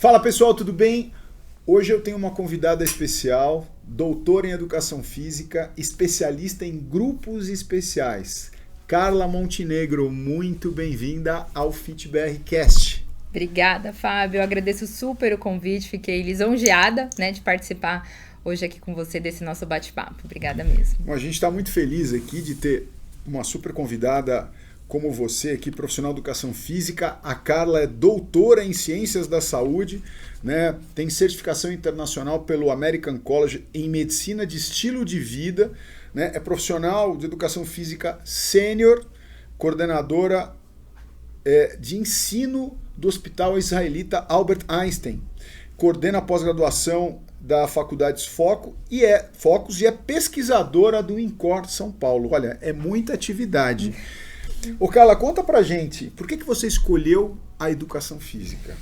Fala pessoal, tudo bem? Hoje eu tenho uma convidada especial, doutora em Educação Física, especialista em grupos especiais. Carla Montenegro, muito bem-vinda ao FitBRcast. Obrigada, Fábio. Eu agradeço super o convite, fiquei lisonjeada, de participar hoje aqui com você desse nosso bate-papo. Obrigada mesmo. Bom, a gente está muito feliz aqui de ter uma super convidada como você aqui, profissional de Educação Física. A Carla é doutora em Ciências da Saúde, tem certificação internacional pelo American College em Medicina de Estilo de Vida, é profissional de Educação Física sênior, coordenadora de ensino do Hospital Israelita Albert Einstein, coordena a pós-graduação da Faculdade Focus e é pesquisadora do INCOR São Paulo. Olha, é muita atividade. Ô Carla, conta pra gente, por que você escolheu a Educação Física?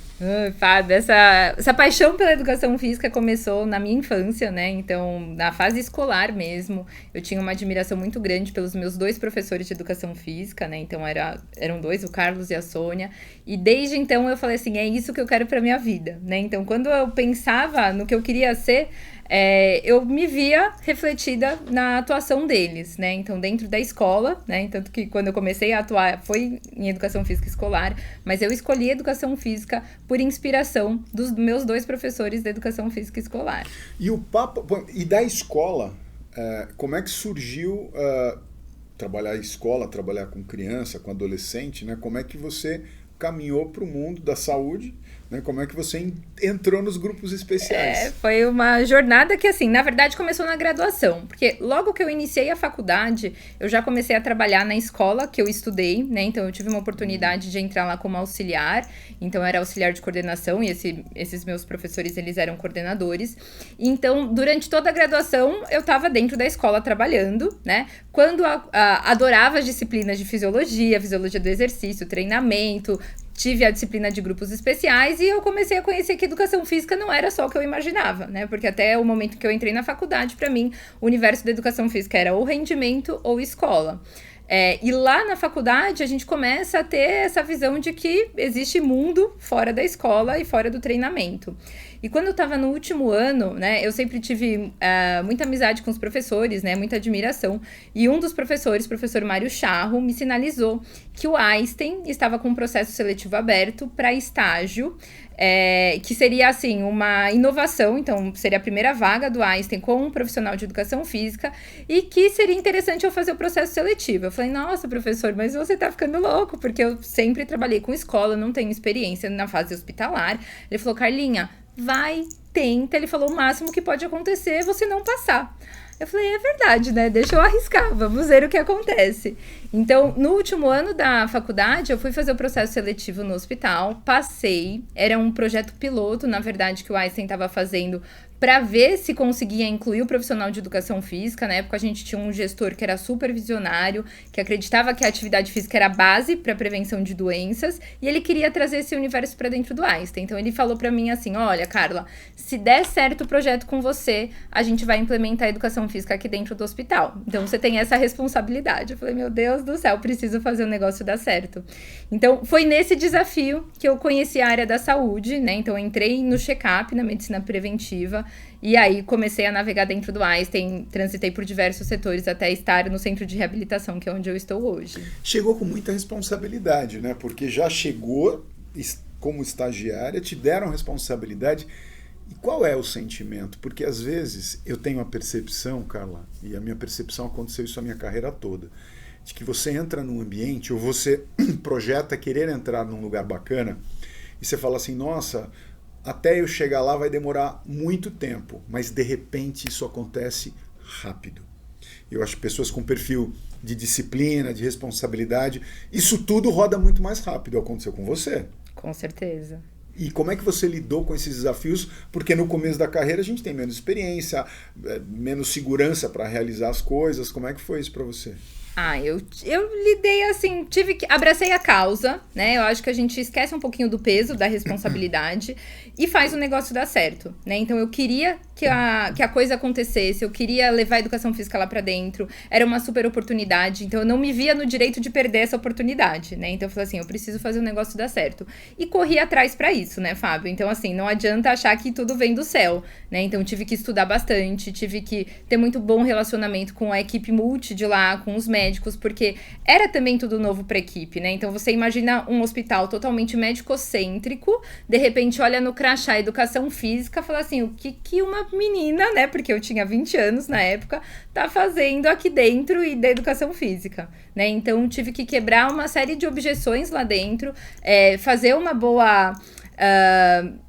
Fábio, essa paixão pela Educação Física começou na minha infância, Então, na fase escolar mesmo, eu tinha uma admiração muito grande pelos meus dois professores de Educação Física, Então, eram dois, o Carlos e a Sônia. E desde então eu falei assim, é isso que eu quero pra minha vida, Então, quando eu pensava no que eu queria ser, eu me via refletida na atuação deles, Então, dentro da escola, Tanto que quando eu comecei a atuar foi em Educação Física escolar, mas eu escolhi Educação Física por inspiração dos meus dois professores da Educação Física escolar. E da escola, como é que surgiu trabalhar em escola, trabalhar com criança, com adolescente, Como é que você caminhou para o mundo da saúde? Como é que você entrou nos grupos especiais? Foi uma jornada que, assim, na verdade começou na graduação, porque logo que eu iniciei a faculdade, eu já comecei a trabalhar na escola que eu estudei, Então eu tive uma oportunidade de entrar lá como auxiliar, então eu era auxiliar de coordenação e esses meus professores, eles eram coordenadores. Então, durante toda a graduação, eu estava dentro da escola trabalhando, Quando adorava as disciplinas de fisiologia do exercício, treinamento, tive a disciplina de grupos especiais e eu comecei a conhecer que Educação Física não era só o que eu imaginava, Porque até o momento que eu entrei na faculdade, para mim, o universo da Educação Física era ou rendimento ou escola. E lá na faculdade a gente começa a ter essa visão de que existe mundo fora da escola e fora do treinamento. E quando eu estava no último ano, eu sempre tive muita amizade com os professores, muita admiração. E um dos professores, o professor Mário Charro, me sinalizou que o Einstein estava com um processo seletivo aberto para estágio, que seria, assim, uma inovação. Então, seria a primeira vaga do Einstein com um profissional de Educação Física e que seria interessante eu fazer o processo seletivo. Eu falei, nossa, professor, mas você tá ficando louco, porque eu sempre trabalhei com escola, não tenho experiência na fase hospitalar. Ele falou, Carlinha, vai, tenta. Ele falou, o máximo que pode acontecer é você não passar. Eu falei, é verdade, Deixa eu arriscar, vamos ver o que acontece. Então, no último ano da faculdade, eu fui fazer o processo seletivo no hospital, passei, era um projeto piloto, na verdade, que o Einstein estava fazendo para ver se conseguia incluir o profissional de Educação Física. Na época, a gente tinha um gestor que era super visionário, que acreditava que a atividade física era a base para a prevenção de doenças, e ele queria trazer esse universo para dentro do Einstein. Então, ele falou para mim assim, olha, Carla, se der certo o projeto com você, a gente vai implementar a Educação Física aqui dentro do hospital. Então, você tem essa responsabilidade. Eu falei, meu Deus do céu, preciso fazer o negócio dar certo. Então, foi nesse desafio que eu conheci a área da saúde, Então, eu entrei no check-up, na medicina preventiva, e aí comecei a navegar dentro do Einstein, transitei por diversos setores até estar no centro de reabilitação, que é onde eu estou hoje. Chegou com muita responsabilidade, Porque já chegou como estagiária, te deram responsabilidade. E qual é o sentimento? Porque às vezes eu tenho a percepção, Carla, e a minha percepção aconteceu isso a minha carreira toda, de que você entra num ambiente ou você projeta querer entrar num lugar bacana e você fala assim, nossa, até eu chegar lá vai demorar muito tempo, mas de repente isso acontece rápido. Eu acho que pessoas com perfil de disciplina, de responsabilidade, isso tudo roda muito mais rápido. Aconteceu com você? Com certeza. E como é que você lidou com esses desafios? Porque no começo da carreira a gente tem menos experiência, menos segurança para realizar as coisas. Como é que foi isso para você? Eu lidei assim, abracei a causa, Eu acho que a gente esquece um pouquinho do peso, da responsabilidade e faz o negócio dar certo, Então eu queria que a coisa acontecesse, eu queria levar a Educação Física lá pra dentro, era uma super oportunidade, então eu não me via no direito de perder essa oportunidade, Então eu falei assim, eu preciso fazer o negócio dar certo. E corri atrás pra isso. isso, né, Fábio? Então, assim, não adianta achar que tudo vem do céu, né? Então, tive que estudar bastante, tive que ter muito bom relacionamento com a equipe multi de lá, com os médicos, porque era também tudo novo pra equipe, né? Então, você imagina um hospital totalmente médico-cêntrico, de repente olha no crachá Educação Física e fala assim, o que uma menina, né, porque eu tinha 20 anos na época, tá fazendo aqui dentro e da Educação Física, né? Então, tive que quebrar uma série de objeções lá dentro, fazer uma boa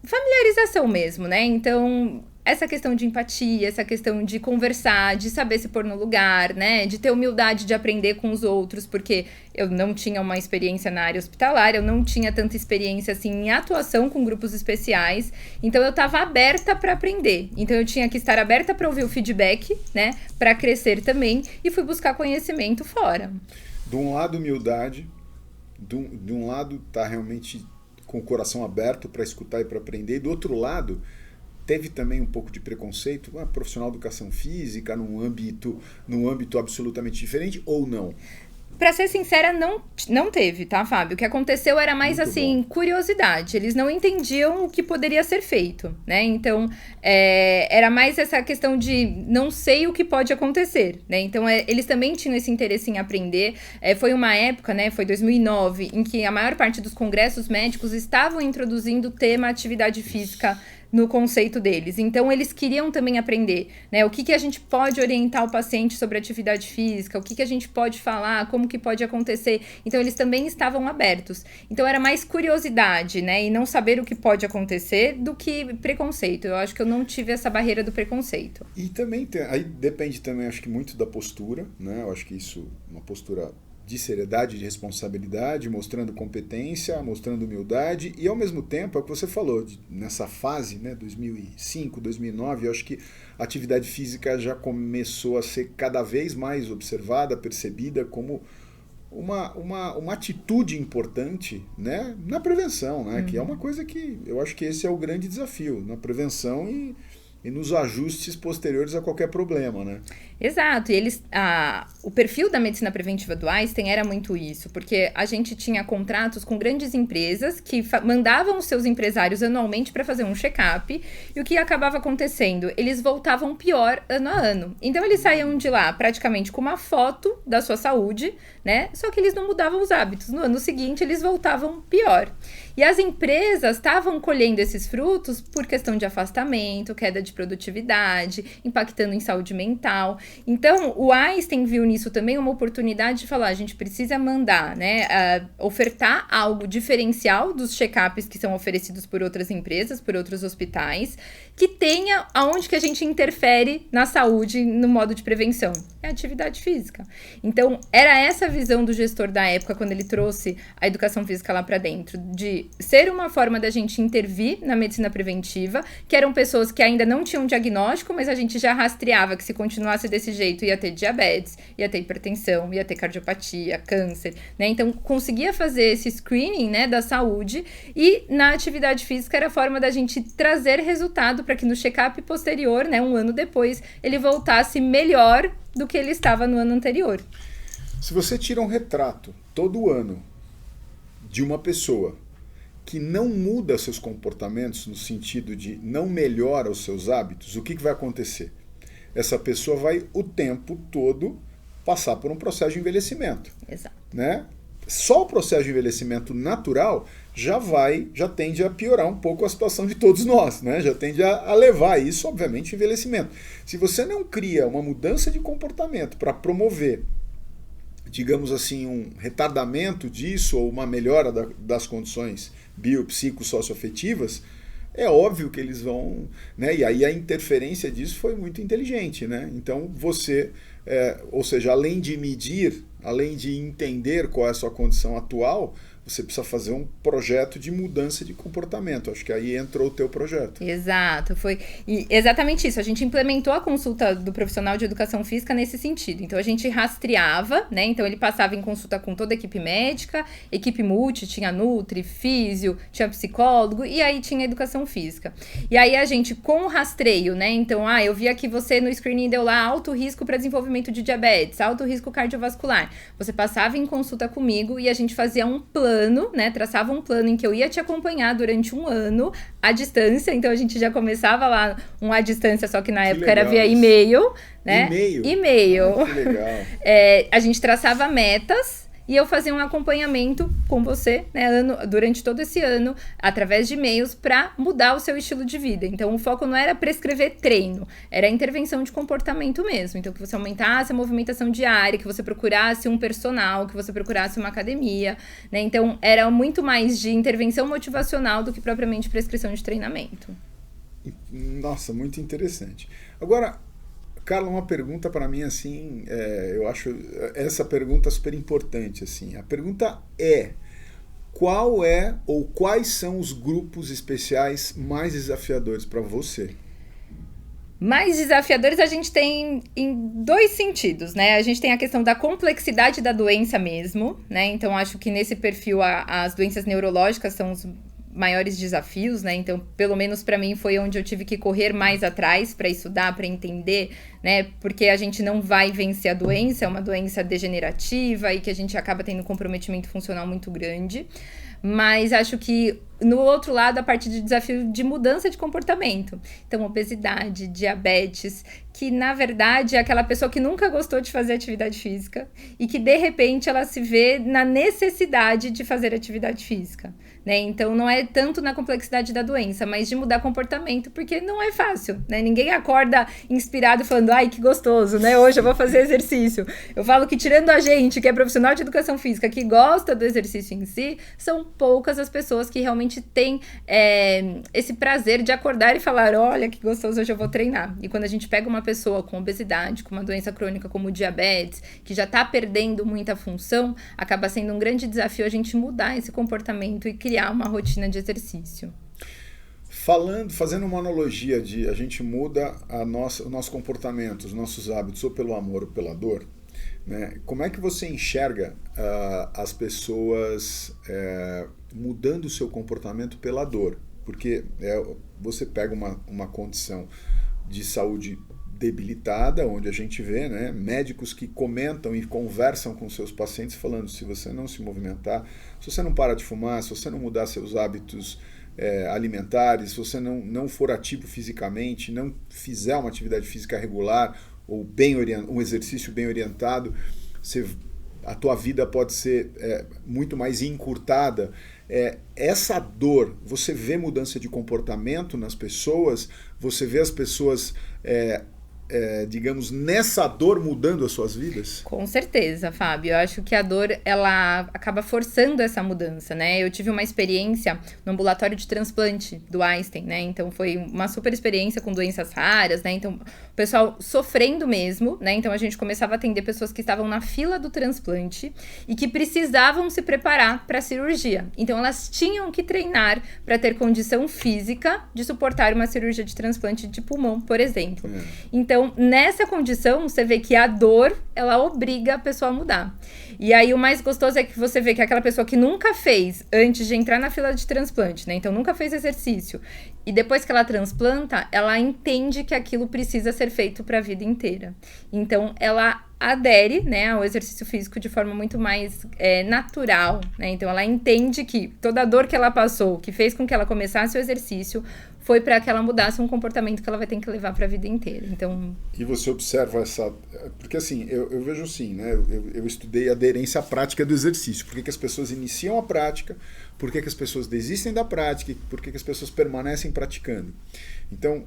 familiarização mesmo, né? Então, essa questão de empatia, essa questão de conversar, de saber se pôr no lugar, né? De ter humildade de aprender com os outros, porque eu não tinha uma experiência na área hospitalar, eu não tinha tanta experiência, assim, em atuação com grupos especiais. Então, eu estava aberta para aprender. Então, eu tinha que estar aberta para ouvir o feedback, né? Para crescer também. E fui buscar conhecimento fora. De um lado, humildade. De um lado, tá realmente com o coração aberto para escutar e para aprender. E do outro lado, teve também um pouco de preconceito, profissional de educação física, num âmbito absolutamente diferente, ou não? Pra ser sincera, não teve, tá, Fábio? O que aconteceu era mais, Muito assim, bom. Curiosidade. Eles não entendiam o que poderia ser feito, né? Então, era mais essa questão de não sei o que pode acontecer, né? Então, eles também tinham esse interesse em aprender. Foi uma época, né? Foi 2009, em que a maior parte dos congressos médicos estavam introduzindo o tema atividade física no conceito deles. Então, eles queriam também aprender, né? O que a gente pode orientar o paciente sobre atividade física, o que a gente pode falar, como que pode acontecer. Então, eles também estavam abertos. Então, era mais curiosidade, né? E não saber o que pode acontecer do que preconceito. Eu acho que eu não tive essa barreira do preconceito. E também, aí depende também, acho que muito da postura, né? Eu acho que isso, uma postura de seriedade, de responsabilidade, mostrando competência, mostrando humildade e, ao mesmo tempo, é o que você falou, nessa fase, né, 2005, 2009, eu acho que a atividade física já começou a ser cada vez mais observada, percebida como uma atitude importante, né, na prevenção, né, que é uma coisa que eu acho que esse é o grande desafio, na prevenção e nos ajustes posteriores a qualquer problema, né? Exato, e o perfil da medicina preventiva do Einstein era muito isso, porque a gente tinha contratos com grandes empresas que mandavam os seus empresários anualmente para fazer um check-up, e o que acabava acontecendo? Eles voltavam pior ano a ano. Então eles saíam de lá praticamente com uma foto da sua saúde, né? Só que eles não mudavam os hábitos. No ano seguinte eles voltavam pior. E as empresas estavam colhendo esses frutos por questão de afastamento, queda de produtividade, impactando em saúde mental. Então, o Einstein viu nisso também uma oportunidade de falar, a gente precisa mandar, né, ofertar algo diferencial dos check-ups que são oferecidos por outras empresas, por outros hospitais, que tenha aonde que a gente interfere na saúde no modo de prevenção. É a atividade física. Então, era essa a visão do gestor da época, quando ele trouxe a educação física lá para dentro, de ser uma forma da gente intervir na medicina preventiva, que eram pessoas que ainda não tinham diagnóstico, mas a gente já rastreava que se continuasse desse jeito ia ter diabetes, ia ter hipertensão, ia ter cardiopatia, câncer, né? Então, conseguia fazer esse screening, né, da saúde, e na atividade física era a forma da gente trazer resultado para que no check-up posterior, né, um ano depois, ele voltasse melhor do que ele estava no ano anterior. Se você tira um retrato todo ano de uma pessoa que não muda seus comportamentos no sentido de não melhora os seus hábitos, o que vai acontecer? Essa pessoa vai o tempo todo passar por um processo de envelhecimento. Exato. Né? Só o processo de envelhecimento natural já tende a piorar um pouco a situação de todos nós, né? Já tende a levar isso, obviamente, ao envelhecimento. Se você não cria uma mudança de comportamento para promover, digamos assim, um retardamento disso ou uma melhora das condições biopsico-socioafetivas, é óbvio que eles vão, né? E aí a interferência disso foi muito inteligente, né? Então você, ou seja, além de medir, além de entender qual é a sua condição atual, você precisa fazer um projeto de mudança de comportamento. Acho que aí entrou o teu projeto. Exato, foi exatamente isso. A gente implementou a consulta do profissional de educação física nesse sentido. Então, a gente rastreava, né? Então, ele passava em consulta com toda a equipe médica, equipe multi, tinha nutri, físio, tinha psicólogo, e aí tinha educação física. E aí, a gente, com o rastreio, né? Então, eu vi aqui você no screening deu lá alto risco para desenvolvimento de diabetes, alto risco cardiovascular. Você passava em consulta comigo e a gente fazia um plano ano, né? Traçava um plano em que eu ia te acompanhar durante um ano, à distância. Então, a gente já começava lá à distância, só que na época era via e-mail, né? E-mail. Que legal. A gente traçava metas e eu fazia um acompanhamento com você, né, durante todo esse ano, através de e-mails, para mudar o seu estilo de vida. Então, o foco não era prescrever treino, era a intervenção de comportamento mesmo. Então, que você aumentasse a movimentação diária, que você procurasse um personal, que você procurasse uma academia, né? Então, era muito mais de intervenção motivacional do que propriamente prescrição de treinamento. Nossa, muito interessante. Agora, Carla, uma pergunta para mim, assim, eu acho essa pergunta super importante, assim. A pergunta é, qual é ou quais são os grupos especiais mais desafiadores para você? Mais desafiadores a gente tem em 2 sentidos, né? A gente tem a questão da complexidade da doença mesmo, né? Então, acho que nesse perfil as doenças neurológicas são os maiores desafios, né? Então, pelo menos para mim foi onde eu tive que correr mais atrás para estudar, para entender, né? Porque a gente não vai vencer a doença, é uma doença degenerativa e que a gente acaba tendo um comprometimento funcional muito grande. Mas acho que, no outro lado, a parte de desafio de mudança de comportamento. Então, obesidade, diabetes, que, na verdade, é aquela pessoa que nunca gostou de fazer atividade física e que, de repente, ela se vê na necessidade de fazer atividade física, né? Então, não é tanto na complexidade da doença, mas de mudar comportamento, porque não é fácil, né? Ninguém acorda inspirado falando, ai, que gostoso, né? Hoje eu vou fazer exercício. Eu falo que, tirando a gente, que é profissional de educação física, que gosta do exercício em si, são poucas as pessoas que realmente têm esse prazer de acordar e falar, olha, que gostoso, hoje eu vou treinar. E quando a gente pega uma pessoa com obesidade, com uma doença crônica como o diabetes, que já está perdendo muita função, acaba sendo um grande desafio a gente mudar esse comportamento e criar uma rotina de exercício. Fazendo uma analogia de a gente muda o nosso comportamento, os nossos hábitos, ou pelo amor ou pela dor, né? Como é que você enxerga as pessoas mudando o seu comportamento pela dor? Porque você pega uma condição de saúde debilitada, onde a gente vê, né, médicos que comentam e conversam com seus pacientes falando, se você não se movimentar, se você não parar de fumar, se você não mudar seus hábitos alimentares, se você não for ativo fisicamente, não fizer uma atividade física regular ou um exercício bem orientado, a tua vida pode ser muito mais encurtada. Essa dor, você vê mudança de comportamento nas pessoas, você vê as pessoas digamos, nessa dor mudando as suas vidas? Com certeza, Fábio. Eu acho que a dor, ela acaba forçando essa mudança, né? Eu tive uma experiência no ambulatório de transplante do Einstein, né? Então, foi uma super experiência com doenças raras, né? Então, o pessoal sofrendo mesmo, né? Então, a gente começava a atender pessoas que estavam na fila do transplante e que precisavam se preparar para a cirurgia. Então, elas tinham que treinar para ter condição física de suportar uma cirurgia de transplante de pulmão, por exemplo. Então, nessa condição, você vê que a dor, ela obriga a pessoa a mudar. E aí, o mais gostoso é que você vê que aquela pessoa que nunca fez antes de entrar na fila de transplante, né? Então, nunca fez exercício. E depois que ela transplanta, ela entende que aquilo precisa ser feito para a vida inteira. Então, ela adere, né, ao exercício físico de forma muito mais natural, né? Então, ela entende que toda a dor que ela passou, que fez com que ela começasse o exercício, foi para que ela mudasse um comportamento que ela vai ter que levar para a vida inteira. Então... E você observa essa... Porque assim, eu vejo assim, né? Eu estudei a aderência à prática do exercício. Por que as pessoas iniciam a prática, por que as pessoas desistem da prática, por que as pessoas permanecem praticando. Então,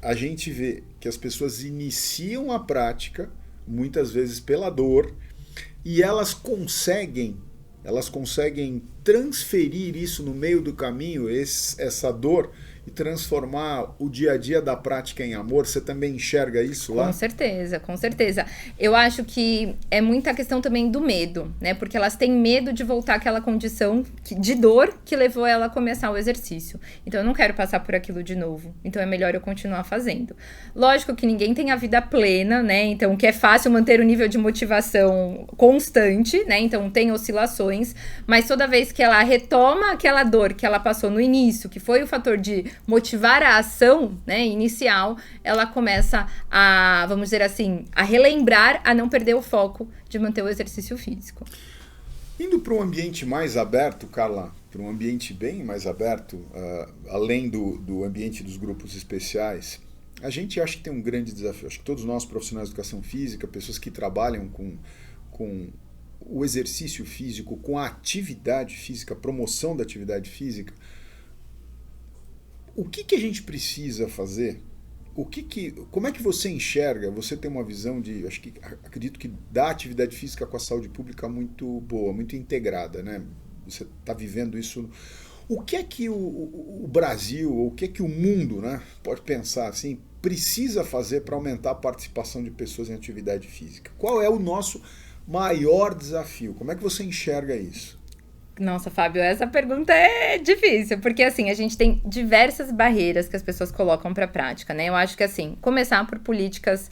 a gente vê que as pessoas iniciam a prática, muitas vezes pela dor, e elas conseguem transferir isso no meio do caminho, essa dor, e transformar o dia a dia da prática em amor. Você também enxerga isso lá? Com certeza, com certeza. Eu acho que é muita questão também do medo, né? Porque elas têm medo de voltar àquela condição de dor que levou ela a começar o exercício. Então, eu não quero passar por aquilo de novo. Então, é melhor eu continuar fazendo. Lógico que ninguém tem a vida plena, né? Então, que é fácil manter o nível de motivação constante, né? Então, tem oscilações. Mas toda vez que ela retoma aquela dor que ela passou no início, que foi o fator de motivar a ação, né, inicial, ela começa a, vamos dizer assim, a relembrar, a não perder o foco de manter o exercício físico. Indo para um ambiente mais aberto, Carla, para um ambiente bem mais aberto, além do ambiente dos grupos especiais, a gente acha que tem um grande desafio. Acho que todos nós, profissionais de educação física, pessoas que trabalham com o exercício físico, com a atividade física, a promoção da atividade física, o que a gente precisa fazer? Como é que você enxerga? Você tem uma visão acredito que da atividade física com a saúde pública muito boa, muito integrada, né? Você está vivendo isso. O que é que o Brasil, ou o que é que o mundo, né, pode pensar assim, precisa fazer para aumentar a participação de pessoas em atividade física? Qual é o nosso maior desafio? Como é que você enxerga isso? Nossa, Fábio, essa pergunta é difícil, porque assim, a gente tem diversas barreiras que as pessoas colocam para a prática, né? Eu acho que assim, começar por políticas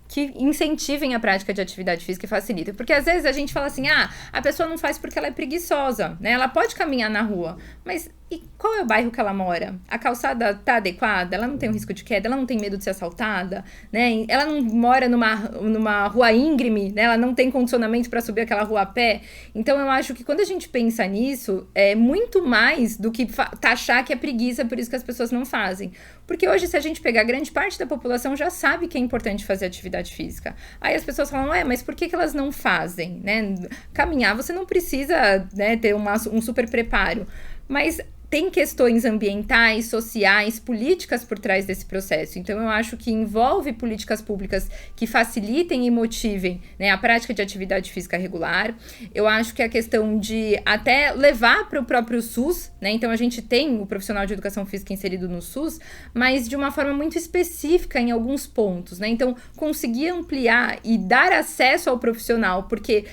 que incentivem a prática de atividade física e facilitem. Porque às vezes a gente fala assim, a pessoa não faz porque ela é preguiçosa, né? Ela pode caminhar na rua, mas e qual é o bairro que ela mora? A calçada tá adequada? Ela não tem um risco de queda? Ela não tem medo de ser assaltada? Né? Ela não mora numa rua íngreme? Né? Ela não tem condicionamento para subir aquela rua a pé? Então eu acho que quando a gente pensa nisso, é muito mais do que taxar que é preguiça, por isso que as pessoas não fazem. Porque hoje, se a gente pegar, grande parte da população já sabe que é importante fazer atividade física. Aí as pessoas falam, mas por que elas não fazem? Né? Caminhar, você não precisa, né, ter um super preparo. Mas tem questões ambientais, sociais, políticas por trás desse processo. Então, eu acho que envolve políticas públicas que facilitem e motivem, né, a prática de atividade física regular. Eu acho que a questão de até levar para o próprio SUS, né? Então, a gente tem o profissional de educação física inserido no SUS, mas de uma forma muito específica em alguns pontos, né? Então, conseguir ampliar e dar acesso ao profissional, porque,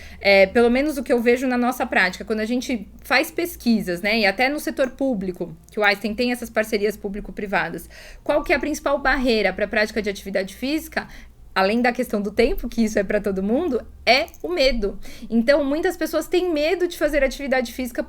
pelo menos o que eu vejo na nossa prática, quando a gente faz pesquisas, né, e até no setor público, que o Einstein tem essas parcerias público-privadas, qual que é a principal barreira para a prática de atividade física? Além da questão do tempo, que isso é para todo mundo, é o medo. Então, muitas pessoas têm medo de fazer atividade física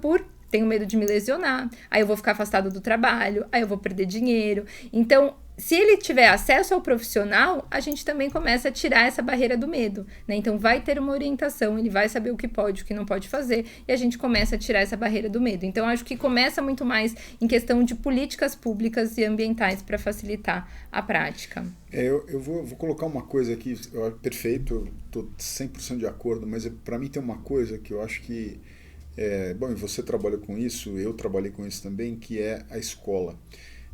tenho medo de me lesionar, aí eu vou ficar afastado do trabalho, aí eu vou perder dinheiro. Então, se ele tiver acesso ao profissional, a gente também começa a tirar essa barreira do medo, né? Então, vai ter uma orientação, ele vai saber o que pode, o que não pode fazer, e a gente começa a tirar essa barreira do medo. Então, acho que começa muito mais em questão de políticas públicas e ambientais para facilitar a prática. Eu vou colocar uma coisa aqui, perfeito, eu estou 100% de acordo, mas para mim tem uma coisa que eu acho que bom, e você trabalha com isso, eu trabalhei com isso também, que é a escola.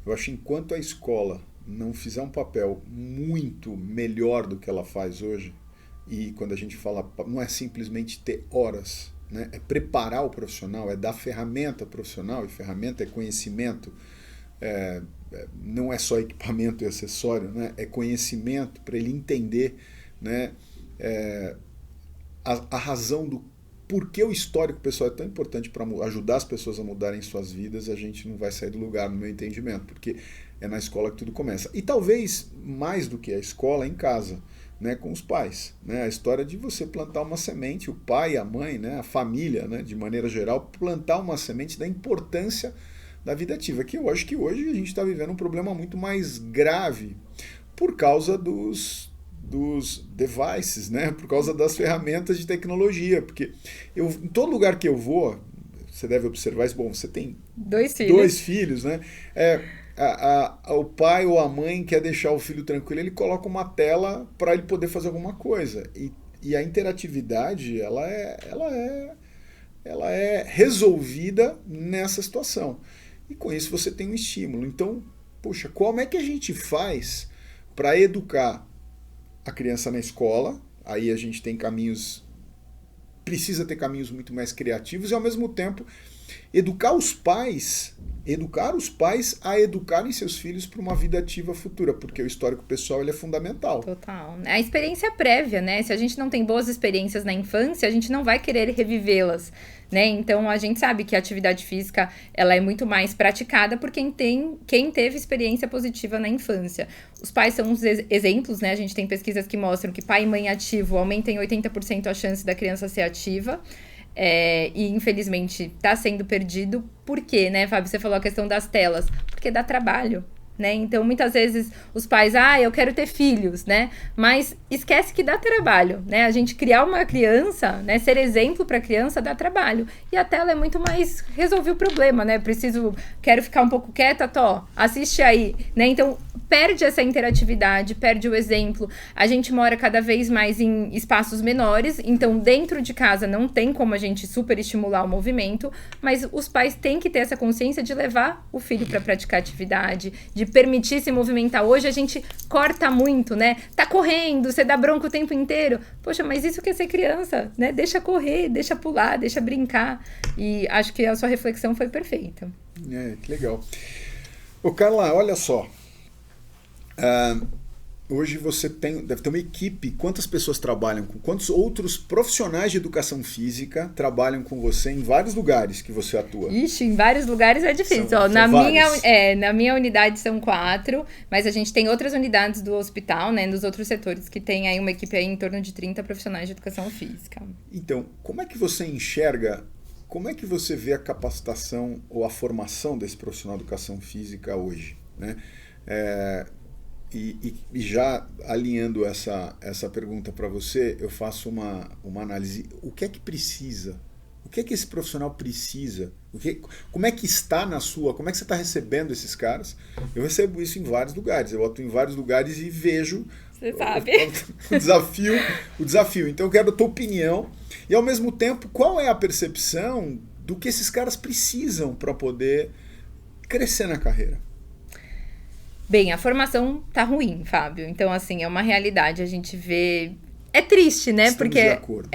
Eu acho que enquanto a escola não fizer um papel muito melhor do que ela faz hoje, e quando a gente fala, não é simplesmente ter horas, né? É preparar o profissional, é dar ferramenta profissional, e ferramenta é conhecimento, não é só equipamento e acessório, né? É conhecimento para ele entender, né? A razão do porque o histórico pessoal é tão importante para ajudar as pessoas a mudarem suas vidas, a gente não vai sair do lugar, no meu entendimento, porque é na escola que tudo começa. E talvez, mais do que a escola, em casa, né, com os pais. Né, a história de você plantar uma semente, o pai, a mãe, né, a família, né, de maneira geral, plantar uma semente da importância da vida ativa, que eu acho que hoje a gente está vivendo um problema muito mais grave por causa dos devices, né? Por causa das ferramentas de tecnologia, porque em todo lugar que eu vou, você deve observar isso, bom, você tem dois filhos, né? O pai ou a mãe quer deixar o filho tranquilo, ele coloca uma tela para ele poder fazer alguma coisa, e a interatividade ela é resolvida nessa situação, e com isso você tem um estímulo. Então, poxa, como é que a gente faz para educar a criança na escola? Aí a gente tem precisa ter caminhos muito mais criativos, e ao mesmo tempo educar os pais a educarem seus filhos para uma vida ativa futura, porque o histórico pessoal ele é fundamental. Total. A experiência prévia, né? Se a gente não tem boas experiências na infância, a gente não vai querer revivê-las, né? Então, a gente sabe que a atividade física ela é muito mais praticada por quem teve experiência positiva na infância. Os pais são uns exemplos, né? A gente tem pesquisas que mostram que pai e mãe ativo aumentam em 80% a chance da criança ser ativa. E infelizmente está sendo perdido. Por quê, né, Fábio? Você falou a questão das telas. Porque dá trabalho. né? Então, muitas vezes, os pais, eu quero ter filhos, né? Mas esquece que dá trabalho, né? A gente criar uma criança, né? Ser exemplo para a criança dá trabalho. E a tela é muito mais resolver o problema, né? Quero ficar um pouco quieta, assiste aí, né? Então, perde essa interatividade, perde o exemplo. A gente mora cada vez mais em espaços menores, então dentro de casa não tem como a gente super estimular o movimento, mas os pais têm que ter essa consciência de levar o filho para praticar atividade, de permitir se movimentar. Hoje a gente corta muito, né? Tá correndo, você dá bronca o tempo inteiro. Poxa, mas isso que é ser criança, né? Deixa correr, deixa pular, deixa brincar. E acho que a sua reflexão foi perfeita. Que legal. Ô, Carla, olha só. Hoje você deve ter uma equipe. Quantas pessoas trabalham com? Quantos outros profissionais de educação física trabalham com você em vários lugares que você atua? Ixi, em vários lugares é difícil. Na minha unidade são 4, mas a gente tem outras unidades do hospital, né, nos outros setores, que tem aí uma equipe aí em torno de 30 profissionais de educação física. Então, como é que você enxerga, como é que você vê a capacitação ou a formação desse profissional de educação física hoje, né? E já alinhando essa pergunta para você, eu faço uma análise. O que é que precisa? O que é que esse profissional precisa? Como é que está como é que você está recebendo esses caras? Eu recebo isso em vários lugares. Eu atuo em vários lugares e vejo você sabe. o desafio. Então eu quero a tua opinião. E ao mesmo tempo, qual é a percepção do que esses caras precisam para poder crescer na carreira? Bem, a formação tá ruim, Fábio. Então, assim, é uma realidade. A gente vê... É triste, né? Estamos porque de acordo.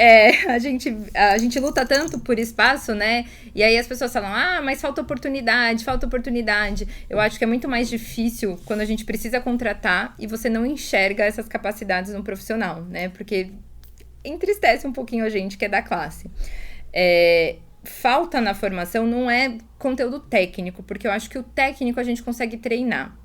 A gente luta tanto por espaço, né? E aí as pessoas falam, mas falta oportunidade. Eu acho que é muito mais difícil quando a gente precisa contratar e você não enxerga essas capacidades no profissional, né? Porque entristece um pouquinho a gente que é da classe. Falta na formação não é conteúdo técnico, porque eu acho que o técnico a gente consegue treinar.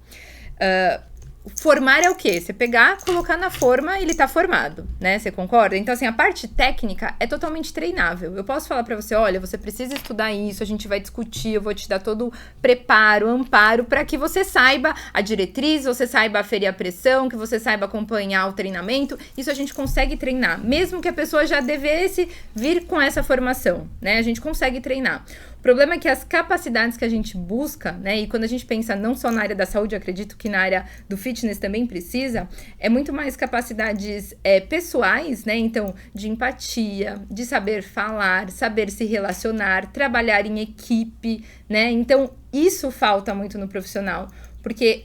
Formar é o quê? Você pegar, colocar na forma, ele tá formado, né? Você concorda? Então, assim, a parte técnica é totalmente treinável. Eu posso falar pra você, olha, você precisa estudar isso, a gente vai discutir, eu vou te dar todo o preparo, amparo, para que você saiba a diretriz, você saiba aferir a pressão, que você saiba acompanhar o treinamento. Isso a gente consegue treinar, mesmo que a pessoa já devesse vir com essa formação, né? A gente consegue treinar. O problema é que as capacidades que a gente busca, né, e quando a gente pensa não só na área da saúde, acredito que na área do fitness também precisa, é muito mais capacidades pessoais, né, então de empatia, de saber falar, saber se relacionar, trabalhar em equipe, né, então isso falta muito no profissional, porque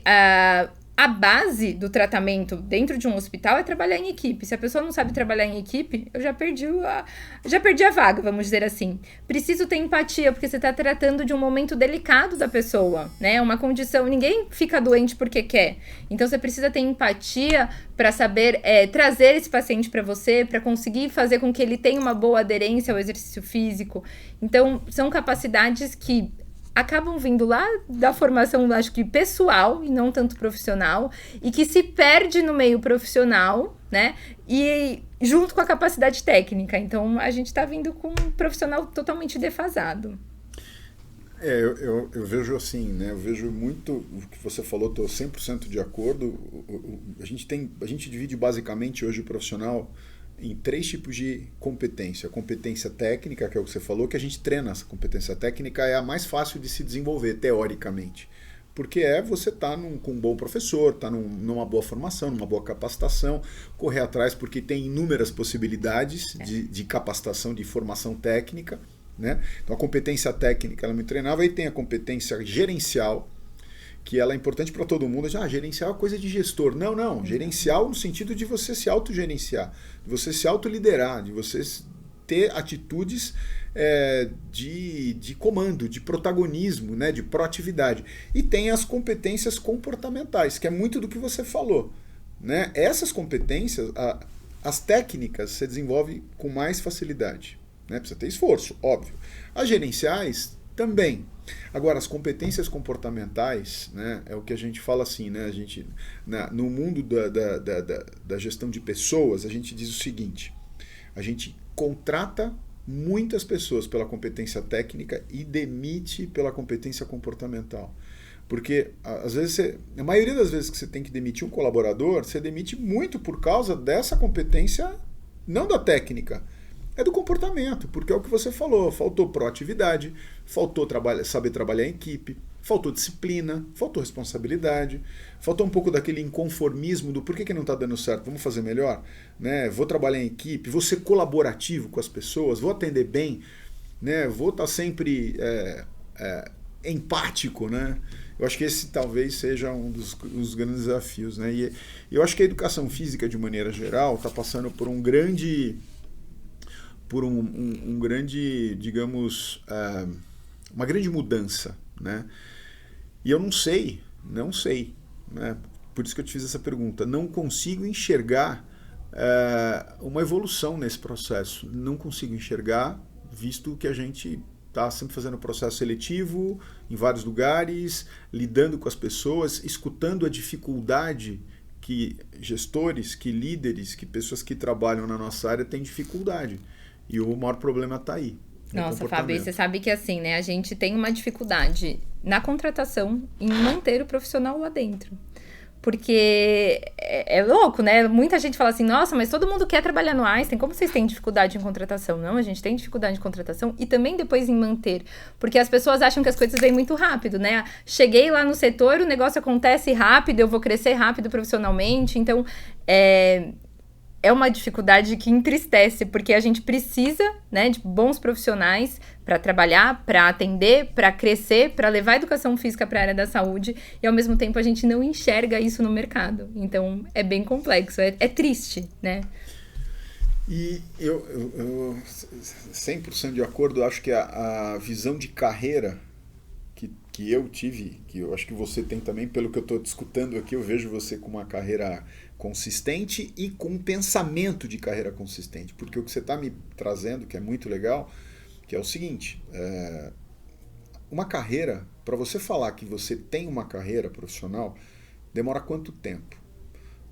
a base do tratamento dentro de um hospital é trabalhar em equipe. Se a pessoa não sabe trabalhar em equipe, eu já perdi a vaga, vamos dizer assim. Preciso ter empatia, porque você está tratando de um momento delicado da pessoa, né? Uma condição, ninguém fica doente porque quer. Então, você precisa ter empatia para saber trazer esse paciente para você, para conseguir fazer com que ele tenha uma boa aderência ao exercício físico. Então, são capacidades que acabam vindo lá da formação, acho que pessoal e não tanto profissional, e que se perde no meio profissional, né? E junto com a capacidade técnica. Então, a gente está vindo com um profissional totalmente defasado. Eu vejo assim, né? Eu vejo muito o que você falou, estou 100% de acordo. A gente divide basicamente hoje o profissional em 3 tipos de competência. A competência técnica, que é o que você falou, que a gente treina. Essa competência técnica é a mais fácil de se desenvolver, teoricamente. Porque você tá com um bom professor, tá numa boa formação, numa boa capacitação, correr atrás, porque tem inúmeras possibilidades de capacitação, de formação técnica, né? Então a competência técnica ela é muito treinável, e tem a competência gerencial, que ela é importante para todo mundo. Gerencial é coisa de gestor. Não. Gerencial no sentido de você se autogerenciar, de você se autoliderar, de você ter atitudes de comando, de protagonismo, né, de proatividade. E tem as competências comportamentais, que é muito do que você falou, né? Essas competências, as técnicas, você desenvolve com mais facilidade, né? Precisa ter esforço, óbvio. As gerenciais também. Agora, as competências comportamentais, né, é o que a gente fala assim, né, no mundo da gestão de pessoas, a gente diz o seguinte: a gente contrata muitas pessoas pela competência técnica e demite pela competência comportamental. Porque, às vezes, a maioria das vezes que você tem que demitir um colaborador, você demite muito por causa dessa competência, não da técnica, é do comportamento, porque é o que você falou, faltou proatividade, faltou saber trabalhar em equipe, faltou disciplina, faltou responsabilidade, faltou um pouco daquele inconformismo do por que não está dando certo, vamos fazer melhor, né? Vou trabalhar em equipe, vou ser colaborativo com as pessoas, vou atender bem, né? Vou estar sempre empático, né? Eu acho que esse talvez seja um dos grandes desafios, né? E eu acho que a educação física, de maneira geral, está passando por um grande, digamos, uma grande mudança, né? E eu não sei, né? Por isso que eu te fiz essa pergunta. Não consigo enxergar uma evolução nesse processo. Não consigo enxergar, visto que a gente está sempre fazendo processo seletivo em vários lugares, lidando com as pessoas, escutando a dificuldade que gestores, que líderes, que pessoas que trabalham na nossa área têm dificuldade. E o maior problema está aí. Nossa, Fábio, você sabe que assim, né? A gente tem uma dificuldade na contratação em manter o profissional lá dentro. Porque é louco, né? Muita gente fala assim, nossa, mas todo mundo quer trabalhar no Einstein, como vocês têm dificuldade em contratação? Não, a gente tem dificuldade em contratação e também depois em manter. Porque as pessoas acham que as coisas vêm muito rápido, né? Cheguei lá no setor, o negócio acontece rápido, eu vou crescer rápido profissionalmente. Então, é uma dificuldade que entristece, porque a gente precisa, né, de bons profissionais para trabalhar, para atender, para crescer, para levar a educação física para a área da saúde, e ao mesmo tempo a gente não enxerga isso no mercado. Então, é bem complexo, é triste, né? E eu 100% de acordo, acho que a visão de carreira que eu tive, que eu acho que você tem também, pelo que eu estou discutindo aqui, eu vejo você com uma carreira consistente e com um pensamento de carreira consistente, porque o que você está me trazendo, que é muito legal, que é o seguinte, uma carreira, para você falar que você tem uma carreira profissional, demora quanto tempo?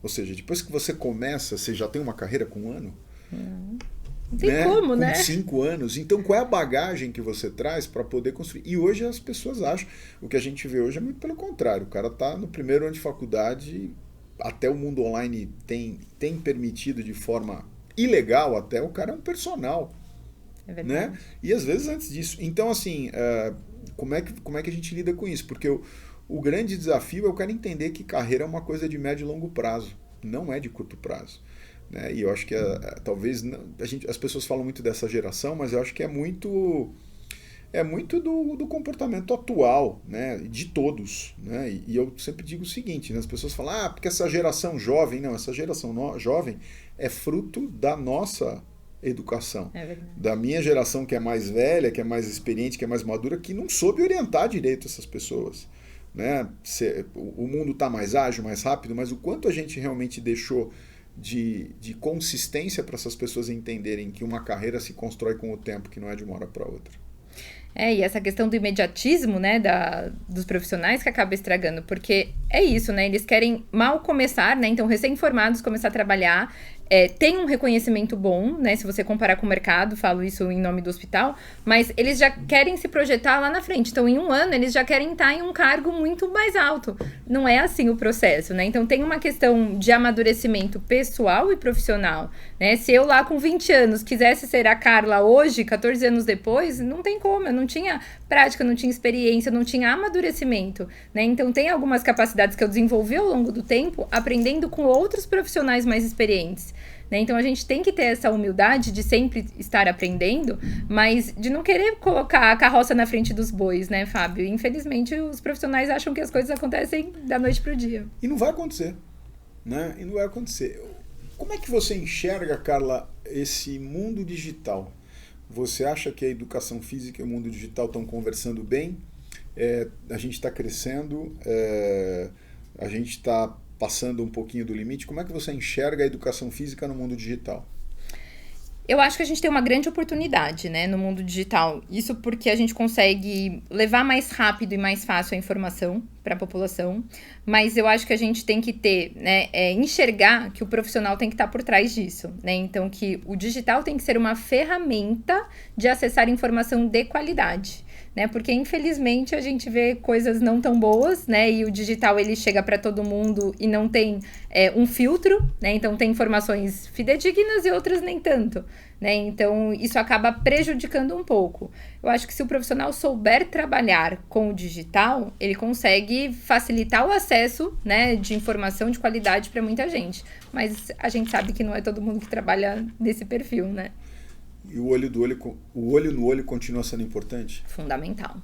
Ou seja, depois que você começa, você já tem uma carreira com 1 ano? Não tem como, né? Com 5 anos. Então, qual é a bagagem que você traz para poder construir? E hoje as pessoas acham, o que a gente vê hoje é muito pelo contrário. O cara está no primeiro ano de faculdade, até o mundo online tem permitido de forma ilegal até, o cara é um personal. É verdade. Né? E às vezes antes disso. Então, assim, como é que a gente lida com isso? Porque o grande desafio é o cara entender que carreira é uma coisa de médio e longo prazo, não é de curto prazo. Né? E eu acho que talvez as pessoas falam muito dessa geração, mas eu acho que é muito do comportamento atual, né? De todos. Né? E eu sempre digo o seguinte, né? As pessoas falam, porque essa geração jovem, não, essa geração jovem é fruto da nossa educação. É verdade. Da minha geração que é mais velha, que é mais experiente, que é mais madura, que não soube orientar direito essas pessoas. Né? O mundo está mais ágil, mais rápido, mas o quanto a gente realmente deixou de consistência para essas pessoas entenderem que uma carreira se constrói com o tempo, que não é de uma hora para outra. E essa questão do imediatismo, né, dos profissionais que acaba estragando, porque é isso, né, eles querem mal começar, né, então recém-formados começar a trabalhar, tem um reconhecimento bom, né, se você comparar com o mercado, falo isso em nome do hospital, mas eles já querem se projetar lá na frente, então em 1 ano eles já querem estar em um cargo muito mais alto, não é assim o processo, né, então tem uma questão de amadurecimento pessoal e profissional, né, se eu lá com 20 anos quisesse ser a Carla hoje, 14 anos depois, não tem como, eu não tinha prática, não tinha experiência, não tinha amadurecimento, né, então tem algumas capacidades que eu desenvolvi ao longo do tempo, aprendendo com outros profissionais mais experientes. Né? Então, a gente tem que ter essa humildade de sempre estar aprendendo, mas de não querer colocar a carroça na frente dos bois, né, Fábio? Infelizmente, os profissionais acham que as coisas acontecem da noite para o dia. E não vai acontecer. Né? E não vai acontecer. Como é que você enxerga, Carla, esse mundo digital? Você acha que a educação física e o mundo digital estão conversando bem? A gente está crescendo, a gente está passando um pouquinho do limite. Como é que você enxerga a educação física no mundo digital? Eu acho que a gente tem uma grande oportunidade, né, no mundo digital. Isso porque a gente consegue levar mais rápido e mais fácil a informação para a população. Mas eu acho que a gente tem que ter, né, enxergar que o profissional tem que estar por trás disso, né? Então, que o digital tem que ser uma ferramenta de acessar informação de qualidade. né? Porque infelizmente a gente vê coisas não tão boas, né? E o digital ele chega para todo mundo e não tem um filtro, né? Então tem informações fidedignas e outras nem tanto, né? Então isso acaba prejudicando um pouco. Eu acho que se o profissional souber trabalhar com o digital, ele consegue facilitar o acesso, né, de informação de qualidade para muita gente. Mas a gente sabe que não é todo mundo que trabalha nesse perfil, né? E o olho no olho continua sendo importante? Fundamental.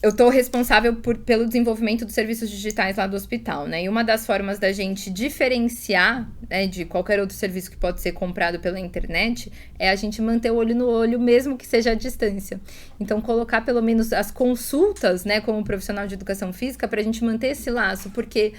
Eu estou responsável pelo desenvolvimento dos serviços digitais lá do hospital, né? E uma das formas da gente diferenciar, né, de qualquer outro serviço que pode ser comprado pela internet é a gente manter o olho no olho, mesmo que seja à distância. Então, colocar pelo menos as consultas, né, como profissional de educação física, para a gente manter esse laço, porque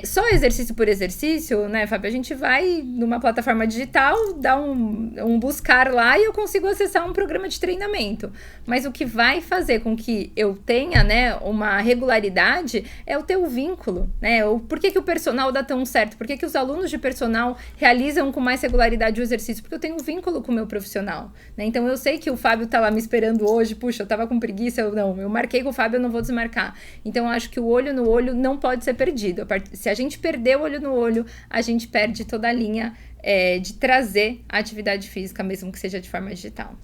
só exercício por exercício, né, Fábio? A gente vai numa plataforma digital, dá um buscar lá e eu consigo acessar um programa de treinamento. Mas o que vai fazer com que eu tenha, né, uma regularidade é o teu vínculo, né? Por que o personal dá tão certo? Por que os alunos de personal realizam com mais regularidade o exercício? Porque eu tenho um vínculo com o meu profissional, né? Então eu sei que o Fábio tá lá me esperando hoje, puxa, eu tava com preguiça, eu marquei com o Fábio, eu não vou desmarcar. Então eu acho que o olho no olho não pode ser perdido. Se a gente perder o olho no olho, a gente perde toda a linha de trazer a atividade física, mesmo que seja de forma digital.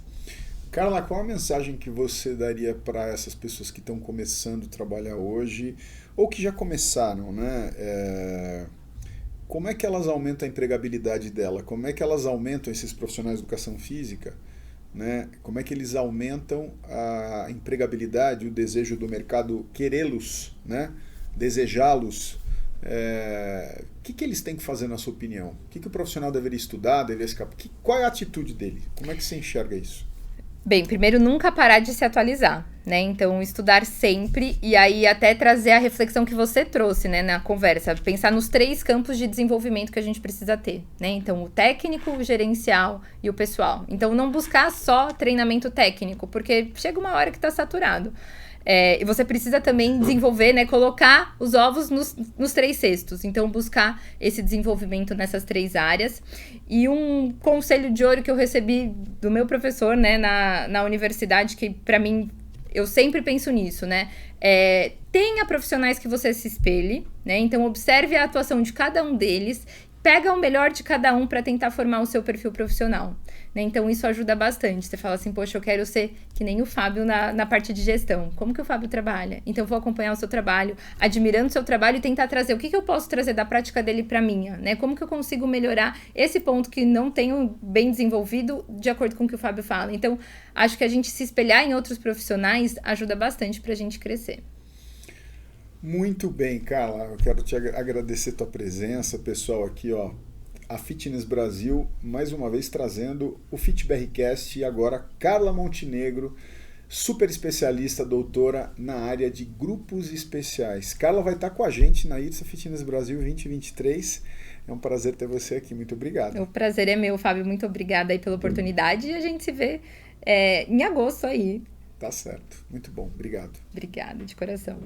Carla, qual a mensagem que você daria para essas pessoas que estão começando a trabalhar hoje, ou que já começaram, né? Como é que elas aumentam a empregabilidade dela? Como é que elas aumentam esses profissionais de educação física? Né? Como é que eles aumentam a empregabilidade, o desejo do mercado querê-los, né? Desejá-los? O que eles têm que fazer, na sua opinião? O que o profissional deveria estudar, deveria escapar? Qual é a atitude dele? Como é que você enxerga isso? Bem, primeiro, nunca parar de se atualizar, né? Então, estudar sempre e aí até trazer a reflexão que você trouxe, né, na conversa. Pensar nos 3 campos de desenvolvimento que a gente precisa ter, né? Então, o técnico, o gerencial e o pessoal. Então, não buscar só treinamento técnico, porque chega uma hora que está saturado. E você precisa também desenvolver, né, colocar os ovos nos 3 cestos. Então, buscar esse desenvolvimento nessas 3 áreas. E um conselho de ouro que eu recebi do meu professor, né, na universidade, que para mim, eu sempre penso nisso, né? Tenha profissionais que você se espelhe, né? Então, observe a atuação de cada um deles. Pega o melhor de cada um para tentar formar o seu perfil profissional, né? Então, isso ajuda bastante. Você fala assim, poxa, eu quero ser que nem o Fábio na parte de gestão. Como que o Fábio trabalha? Então, vou acompanhar o seu trabalho, admirando o seu trabalho e tentar trazer o que eu posso trazer da prática dele para a minha, né? Como que eu consigo melhorar esse ponto que não tenho bem desenvolvido de acordo com o que o Fábio fala. Então, acho que a gente se espelhar em outros profissionais ajuda bastante para a gente crescer. Muito bem, Carla. Eu quero te agradecer tua presença, pessoal, aqui, ó. A Fitness Brasil, mais uma vez trazendo o FitBRcast e agora Carla Montenegro, super especialista, doutora na área de grupos especiais. Carla vai estar com a gente na ITSA Fitness Brasil 2023. É um prazer ter você aqui. Muito obrigado. O prazer é meu, Fábio. Muito obrigada aí pela oportunidade e a gente se vê em agosto aí. Tá certo. Muito bom. Obrigado. Obrigada, de coração.